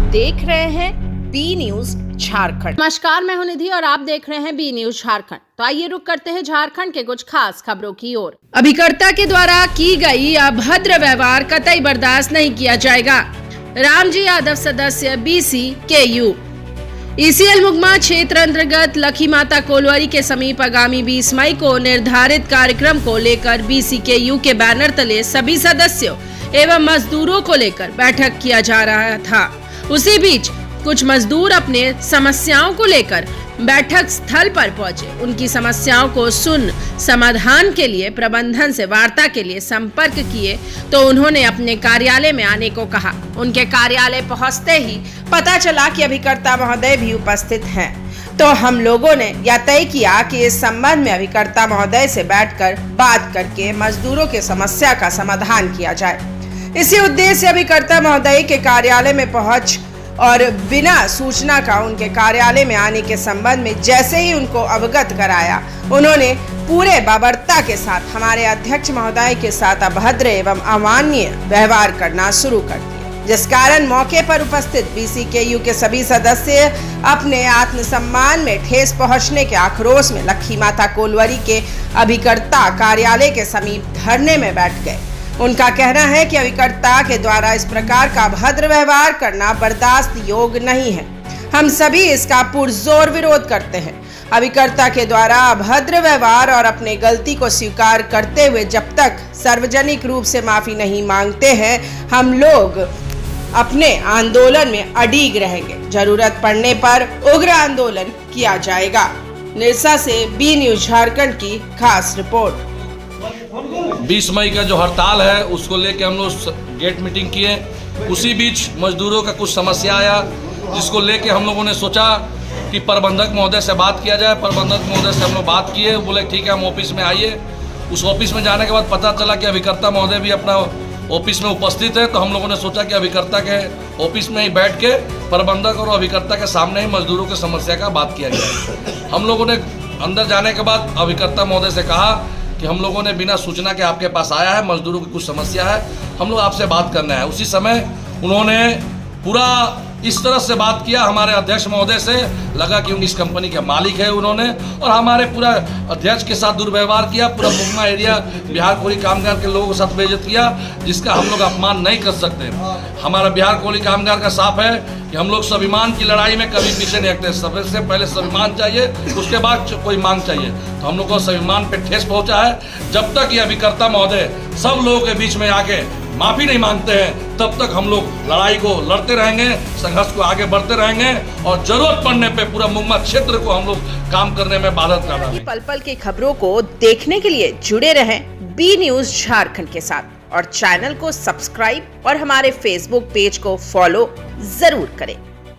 देख रहे हैं बी न्यूज झारखंड। नमस्कार, मैं हूं निधि और आप देख रहे हैं बी न्यूज झारखंड। तो आइए रुक करते हैं झारखंड के कुछ खास खबरों की ओर। अभिकर्ता के द्वारा की गई अभद्र व्यवहार कतई बर्दाश्त नहीं किया जाएगा। रामजी यादव, सदस्य BCKU। ECL मुगमा क्षेत्र अंतर्गत लखी माता कोलवारी के समीप आगामी 20 मई को निर्धारित कार्यक्रम को लेकर BCKU के बैनर तले सभी सदस्यों एवं मजदूरों को लेकर बैठक किया जा रहा था। उसी बीच कुछ मजदूर अपने समस्याओं को लेकर बैठक स्थल पर पहुंचे। उनकी समस्याओं को सुन समाधान के लिए प्रबंधन से वार्ता के लिए संपर्क किए तो उन्होंने अपने कार्यालय में आने को कहा। उनके कार्यालय पहुंचते ही पता चला कि अभिकर्ता महोदय भी उपस्थित हैं। तो हम लोगों ने यह तय किया कि इस संबंध में अभिकर्ता महोदय से बैठकर बात करके मजदूरों की समस्या का समाधान किया जाए। इसी उद्देश्य से अभिकर्ता महोदय के कार्यालय में पहुंच और बिना सूचना का उनके कार्यालय में आने के संबंध में जैसे ही उनको अवगत कराया, उन्होंने पूरे बाबरता के साथ हमारे अध्यक्ष महोदय के साथ अभद्र एवं अमानवीय व्यवहार करना शुरू कर दिया, जिस कारण मौके पर उपस्थित BCKU के सभी सदस्य अपने आत्मसम्मान में ठेस पहुंचने के आक्रोश में लखी माता कोलवारी के अभिकर्ता कार्यालय के समीप धरने में बैठ गए। उनका कहना है कि अभिकर्ता के द्वारा इस प्रकार का अभद्र व्यवहार करना बर्दाश्त योग्य नहीं है। हम सभी इसका पुरजोर विरोध करते हैं। अभिकर्ता के द्वारा अभद्र व्यवहार और अपने गलती को स्वीकार करते हुए जब तक सार्वजनिक रूप से माफी नहीं मांगते हैं, हम लोग अपने आंदोलन में अडिग रहेंगे। जरूरत पड़ने पर उग्र आंदोलन किया जाएगा। निरसा से बी न्यूज झारखंड की खास रिपोर्ट। 20 मई का जो हड़ताल है उसको लेके हम लोग गेट मीटिंग किए। उसी बीच मजदूरों का कुछ समस्या आया, जिसको लेके हम लोगों ने सोचा कि प्रबंधक महोदय से बात किया जाए। प्रबंधक महोदय से हम लोग बात किए, बोले ठीक है हम ऑफिस में आइए। उस ऑफिस में जाने के बाद पता चला कि अभिकर्ता महोदय भी अपना ऑफिस में उपस्थित है। तो हम लोगों ने सोचा कि अभिकर्ता के ऑफिस में ही बैठ के प्रबंधक और अभिकर्ता के सामने ही मजदूरों की समस्या का बात किया जाए। हम लोगों ने अंदर जाने के बाद अभिकर्ता महोदय से कहा कि हम लोगों ने बिना सूचना के आपके पास आया है, मजदूरों की कुछ समस्या है, हम लोग आपसे बात करना है। उसी समय उन्होंने पूरा इस तरह से बात किया, हमारे अध्यक्ष महोदय से लगा कि इस कंपनी के मालिक है उन्होंने, और हमारे पूरा अध्यक्ष के साथ दुर्व्यवहार किया। पूरा मुगमा एरिया बिहार कोली कामगार के लोगों के साथ बेइज्जत किया, जिसका हम लोग अपमान नहीं कर सकते। हमारा बिहार कोली कामगार का साफ है कि हम लोग स्वाभिमान की लड़ाई में कभी पीछे नहीं हटते। सबसे पहले स्वाभिमान चाहिए, उसके बाद कोई मांग चाहिए। तो हम लोग को स्वाभिमान पे ठेस पहुंचा है। जब तक ये अभिकर्ता महोदय सब लोगों के बीच में आके माफी नहीं मांगते हैं, तब तक हम लोग लड़ाई को लड़ते रहेंगे, संघर्ष को आगे बढ़ते रहेंगे और जरूरत पड़ने पे पूरा मुगमा क्षेत्र को हम लोग काम करने में मदद कर रहे हैं। पल पल की खबरों को देखने के लिए जुड़े रहें बी न्यूज झारखंड के साथ और चैनल को सब्सक्राइब और हमारे फेसबुक पेज को फॉलो जरूर करें।